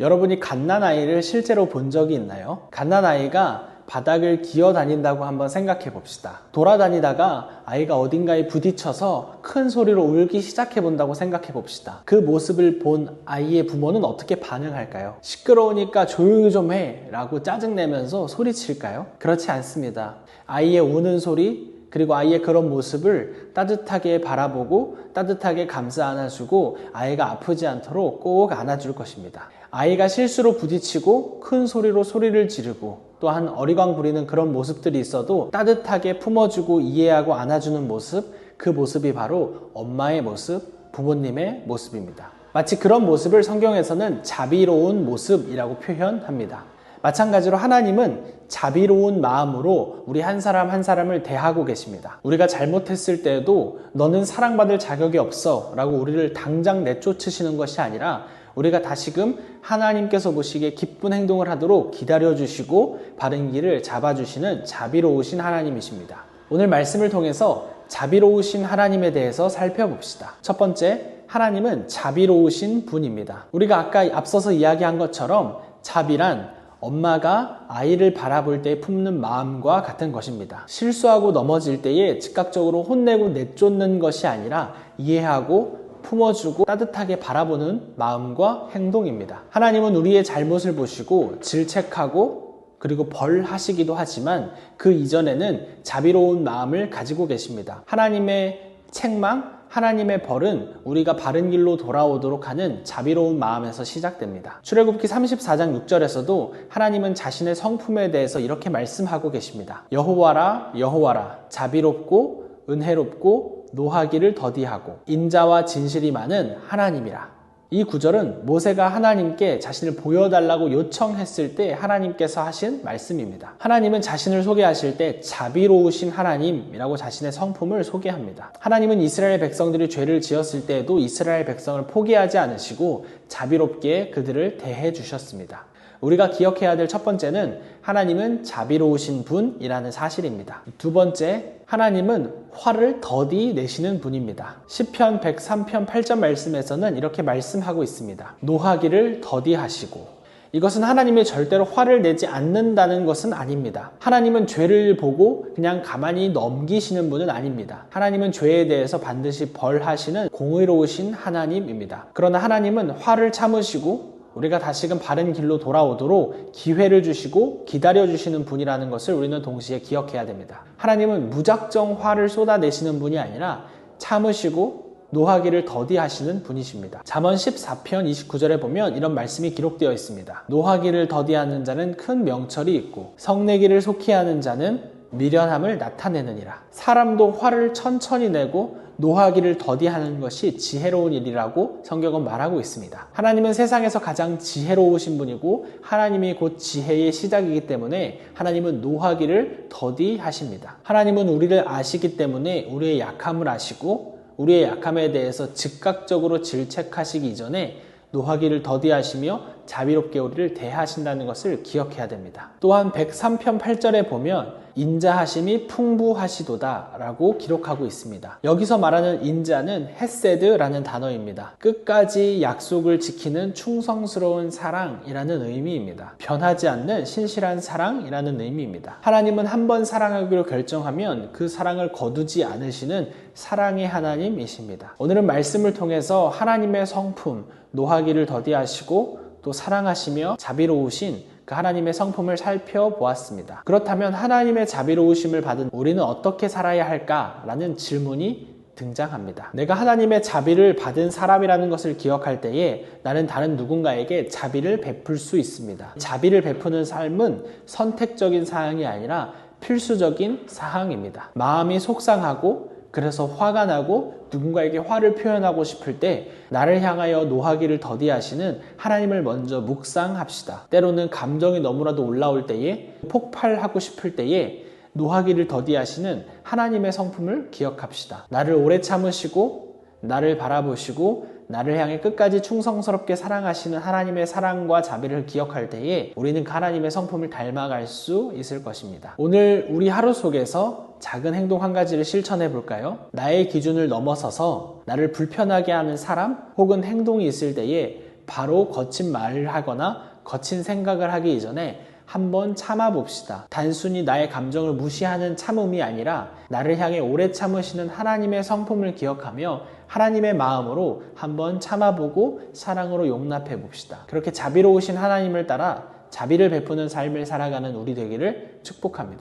여러분이 갓난아이를 실제로 본 적이 있나요? 갓난아이가 바닥을 기어 다닌다고 한번 생각해 봅시다. 돌아다니다가 아이가 어딘가에 부딪혀서 큰 소리로 울기 시작해 본다고 생각해 봅시다. 그 모습을 본 아이의 부모는 어떻게 반응할까요? 시끄러우니까 조용히 좀 해 라고 짜증내면서 소리칠까요? 그렇지 않습니다. 아이의 우는 소리, 그리고 아이의 그런 모습을 따뜻하게 바라보고 따뜻하게 감싸 안아주고 아이가 아프지 않도록 꼭 안아줄 것입니다. 아이가 실수로 부딪히고 큰 소리로 소리를 지르고 또한 어리광 부리는 그런 모습들이 있어도 따뜻하게 품어주고 이해하고 안아주는 모습, 그 모습이 바로 엄마의 모습, 부모님의 모습입니다. 마치 그런 모습을 성경에서는 자비로운 모습이라고 표현합니다. 마찬가지로 하나님은 자비로운 마음으로 우리 한 사람 한 사람을 대하고 계십니다. 우리가 잘못했을 때에도 너는 사랑받을 자격이 없어 라고 우리를 당장 내쫓으시는 것이 아니라 우리가 다시금 하나님께서 보시기에 기쁜 행동을 하도록 기다려주시고 바른 길을 잡아주시는 자비로우신 하나님이십니다. 오늘 말씀을 통해서 자비로우신 하나님에 대해서 살펴봅시다. 첫 번째, 하나님은 자비로우신 분입니다. 우리가 아까 앞서서 이야기한 것처럼 자비란 엄마가 아이를 바라볼 때 품는 마음과 같은 것입니다. 실수하고 넘어질 때에 즉각적으로 혼내고 내쫓는 것이 아니라 이해하고 품어주고 따뜻하게 바라보는 마음과 행동입니다. 하나님은 우리의 잘못을 보시고 질책하고 그리고 벌하시기도 하지만 그 이전에는 자비로운 마음을 가지고 계십니다. 하나님의 책망, 하나님의 벌은 우리가 바른 길로 돌아오도록 하는 자비로운 마음에서 시작됩니다. 출애굽기 34장 6절에서도 하나님은 자신의 성품에 대해서 이렇게 말씀하고 계십니다. 여호와라 여호와라 자비롭고 은혜롭고 노하기를 더디하고 인자와 진실이 많은 하나님이라. 이 구절은 모세가 하나님께 자신을 보여달라고 요청했을 때 하나님께서 하신 말씀입니다. 하나님은 자신을 소개하실 때 자비로우신 하나님이라고 자신의 성품을 소개합니다. 하나님은 이스라엘 백성들이 죄를 지었을 때에도 이스라엘 백성을 포기하지 않으시고 자비롭게 그들을 대해 주셨습니다. 우리가 기억해야 될 첫 번째는 하나님은 자비로우신 분이라는 사실입니다. 두 번째, 하나님은 화를 더디 내시는 분입니다. 시편 103편 8절 말씀에서는 이렇게 말씀하고 있습니다. 노하기를 더디 하시고. 이것은 하나님이 절대로 화를 내지 않는다는 것은 아닙니다. 하나님은 죄를 보고 그냥 가만히 넘기시는 분은 아닙니다. 하나님은 죄에 대해서 반드시 벌하시는 공의로우신 하나님입니다. 그러나 하나님은 화를 참으시고 우리가 다시금 바른 길로 돌아오도록 기회를 주시고 기다려주시는 분이라는 것을 우리는 동시에 기억해야 됩니다. 하나님은 무작정 화를 쏟아내시는 분이 아니라 참으시고 노하기를 더디하시는 분이십니다. 잠언 14편 29절에 보면 이런 말씀이 기록되어 있습니다. 노하기를 더디하는 자는 큰 명철이 있고 성내기를 속히 하는 자는 미련함을 나타내느니라. 사람도 화를 천천히 내고 노하기를 더디하는 것이 지혜로운 일이라고 성경은 말하고 있습니다. 하나님은 세상에서 가장 지혜로우신 분이고 하나님이 곧 지혜의 시작이기 때문에 하나님은 노하기를 더디하십니다. 하나님은 우리를 아시기 때문에 우리의 약함을 아시고 우리의 약함에 대해서 즉각적으로 질책하시기 이전에 노하기를 더디하시며 자비롭게 우리를 대하신다는 것을 기억해야 됩니다. 또한 103편 8절에 보면 인자하심이 풍부하시도다 라고 기록하고 있습니다. 여기서 말하는 인자는 헤세드라는 단어입니다. 끝까지 약속을 지키는 충성스러운 사랑이라는 의미입니다. 변하지 않는 신실한 사랑이라는 의미입니다. 하나님은 한 번 사랑하기로 결정하면 그 사랑을 거두지 않으시는 사랑의 하나님이십니다. 오늘은 말씀을 통해서 하나님의 성품, 노하기를 더디하시고 또 사랑하시며 자비로우신 그 하나님의 성품을 살펴보았습니다. 그렇다면 하나님의 자비로우심을 받은 우리는 어떻게 살아야 할까라는 질문이 등장합니다. 내가 하나님의 자비를 받은 사람이라는 것을 기억할 때에 나는 다른 누군가에게 자비를 베풀 수 있습니다. 자비를 베푸는 삶은 선택적인 사항이 아니라 필수적인 사항입니다. 마음이 속상하고 그래서 화가 나고 누군가에게 화를 표현하고 싶을 때 나를 향하여 노하기를 더디하시는 하나님을 먼저 묵상합시다. 때로는 감정이 너무나도 올라올 때에 폭발하고 싶을 때에 노하기를 더디하시는 하나님의 성품을 기억합시다. 나를 오래 참으시고 나를 바라보시고 나를 향해 끝까지 충성스럽게 사랑하시는 하나님의 사랑과 자비를 기억할 때에 우리는 그 하나님의 성품을 닮아갈 수 있을 것입니다. 오늘 우리 하루 속에서 작은 행동 한 가지를 실천해 볼까요? 나의 기준을 넘어서서 나를 불편하게 하는 사람 혹은 행동이 있을 때에 바로 거친 말을 하거나 거친 생각을 하기 이전에 한번 참아봅시다. 단순히 나의 감정을 무시하는 참음이 아니라 나를 향해 오래 참으시는 하나님의 성품을 기억하며 하나님의 마음으로 한번 참아보고 사랑으로 용납해 봅시다. 그렇게 자비로우신 하나님을 따라 자비를 베푸는 삶을 살아가는 우리 되기를 축복합니다.